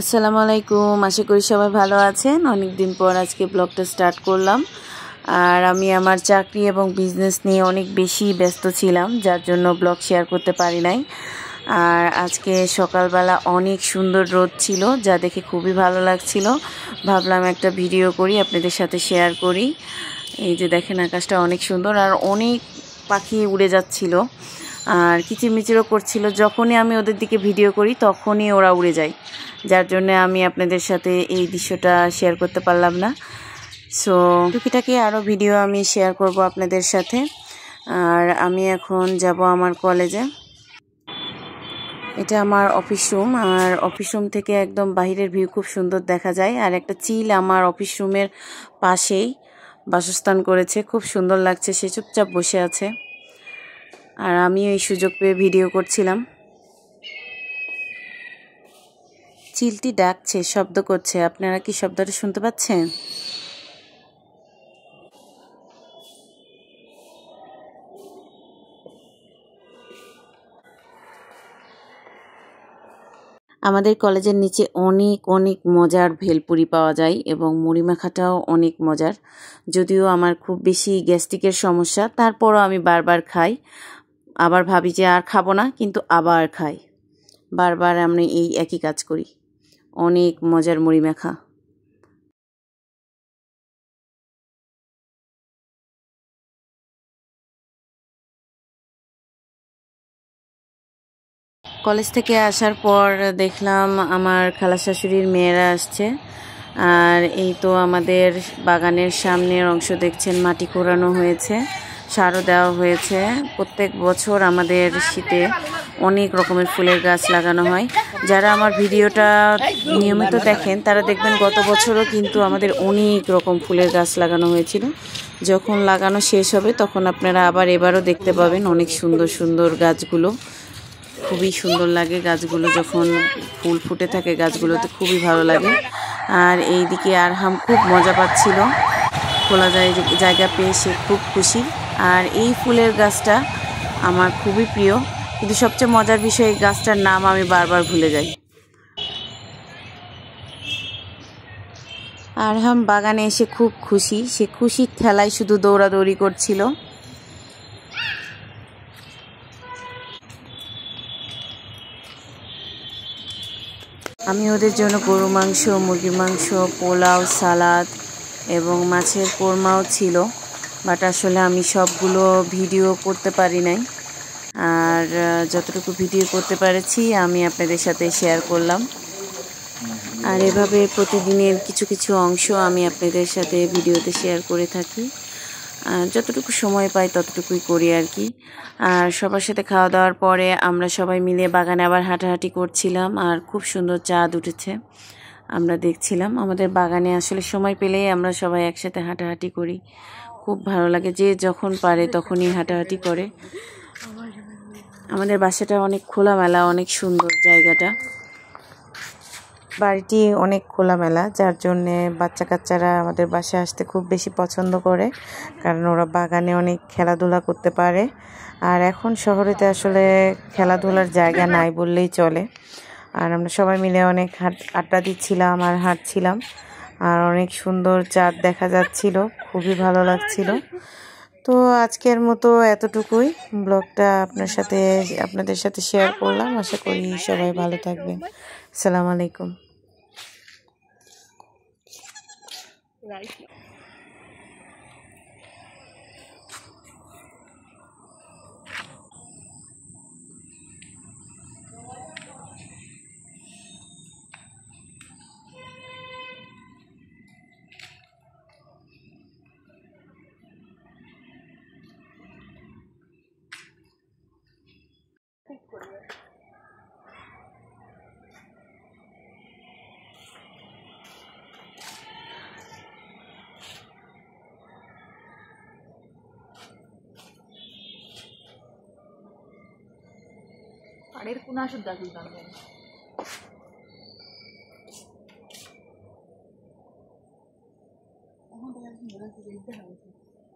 আসসালামু আলাইকুম। আশা করি সবাই ভালো আছেন। অনেক দিন পর আজকে ব্লগটা স্টার্ট করলাম। আর আমি আমার চাকরি এবং বিজনেস নিয়ে অনেক বেশি ব্যস্ত ছিলাম, যার জন্য ব্লগ শেয়ার করতে পারি নাই। আর আজকে সকালবেলা অনেক সুন্দর রোদ ছিল, যা দেখে খুবই ভালো লাগছিল। ভাবলাম একটা ভিডিও করি, আপনাদের সাথে শেয়ার করি। এই যে দেখেন, আকাশটা অনেক সুন্দর আর অনেক পাখি উড়ে যাচ্ছিল আর কিচিরমিচিরও করছিল। যখনই আমি ওদের দিকে ভিডিও করি তখনই ওরা উড়ে যায়, যার জন্য আমি আপনাদের সাথে এই দৃশ্যটা শেয়ার করতে পারলাম না। সো টুকিটাকি আরও ভিডিও আমি শেয়ার করব আপনাদের সাথে। আর আমি এখন যাব আমার কলেজে। এটা আমার অফিস রুম, আর অফিস রুম থেকে একদম বাইরের ভিউ খুব সুন্দর দেখা যায়। আর একটা চিল আমার অফিস রুমের পাশেই বাসস্থান করেছে, খুব সুন্দর লাগছে। সে চুপচাপ বসে আছে আর আমিও এই সুযোগ পেয়ে ভিডিও করছিলাম। চিলটি ডাকছে, শব্দ করছে। আপনারা কি শব্দটা শুনতে পাচ্ছেন? আমাদের কলেজের নিচে অনেক অনেক মজার ভেলপুরি পাওয়া যায় এবং মুড়ি মাখাটাও অনেক মজার। যদিও আমার খুব বেশি গ্যাস্ট্রিকের সমস্যা, তারপরও আমি বারবার খাই। আবার ভাবি যে আর খাবো না, কিন্তু আবার খাই। বারবার আমি এই একই কাজ করি। অনেক মজার মুড়ি মাখা। কলেজ থেকে আসার পর দেখলাম আমার খালা শাশুড়ির মেয়েরা আসছে। আর এই তো আমাদের বাগানের সামনের অংশ দেখছেন, মাটি খোঁড়ানো হয়েছে, সারও দেওয়া হয়েছে। প্রত্যেক বছর আমাদের শীতে অনেক রকমের ফুলের গাছ লাগানো হয়। যারা আমার ভিডিওটা নিয়মিত দেখেন তারা দেখবেন গত বছরও কিন্তু আমাদের অনেক রকম ফুলের গাছ লাগানো হয়েছিল। যখন লাগানো শেষ হবে তখন আপনারা আবার এবারও দেখতে পাবেন অনেক সুন্দর সুন্দর গাছগুলো। খুবই সুন্দর লাগে গাছগুলো, যখন ফুল ফুটে থাকে গাছগুলোতে খুবই ভালো লাগে। আর এইদিকে আরহাম খুব মজা পাচ্ছিল, খোলা জায়গা পেয়ে সে খুব খুশি। আর এই ফুলের গাছটা আমার খুবই প্রিয়, কিন্তু সবচেয়ে মজার বিষয় এই গাছটার নাম আমি বারবার ভুলে যাই। আরহাম বাগানে এসে খুব খুশি, সে খুশির ঠেলায় শুধু দৌড়াদৌড়ি করছিল। আমি ওদের জন্য গরু মাংস, মুরগির মাংস, পোলাও, সালাদ এবং মাছের কোরমাও ছিল, বাট আসলে আমি সবগুলো ভিডিও করতে পারি নাই। আর যতটুকু ভিডিও করতে পেরেছি আমি আপনাদের সাথে শেয়ার করলাম। আর এভাবে প্রতিদিনের কিছু কিছু অংশ আমি আপনাদের সাথে ভিডিওতে শেয়ার করে থাকি। যতটুকু সময় পাই ততটুকুই করি আর কি। আর সবার সাথে খাওয়া দাওয়ার পরে আমরা সবাই মিলে বাগানে আবার হাঁটাহাঁটি করছিলাম। আর খুব সুন্দর চাঁদ উঠেছে, আমরা দেখছিলাম। আমাদের বাগানে আসলে সময় পেলেই আমরা সবাই একসাথে হাঁটাহাঁটি করি, খুব ভালো লাগে। যে যখন পারে তখনই হাঁটাহাঁটি করে। আমাদের বাসাটা অনেক খোলামেলা, অনেক সুন্দর জায়গাটা। বাড়িটি অনেক খোলামেলা, যার জন্যে বাচ্চা কাচ্চারা আমাদের বাসায় আসতে খুব বেশি পছন্দ করে, কারণ ওরা বাগানে অনেক খেলাধুলা করতে পারে। আর এখন শহরেতে আসলে খেলাধুলার জায়গা নাই বললেই চলে। আর আমরা সবাই মিলে অনেক আড্ডা দিচ্ছিলাম আর হাঁটছিলাম। আর অনেক সুন্দর চাঁদ দেখা যাচ্ছিল, খুবই ভালো লাগছিল। তো আজকের মতো এতটুকুই, ব্লগটা আপনাদের সাথে শেয়ার করলাম। আশা করি সবাই ভালো থাকবেন। আসসালামু আলাইকুম। পাড়ের কোনা সুদ্ধা দিলাম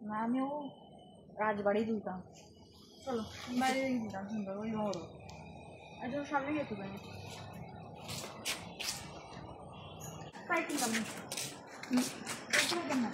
না, আমিও রাজবাড়ি দিতাম। চলো বাইরে দিতাম সুন্দর ওই বড় একদম সামনে গেছে। বাইক কিনতাম না।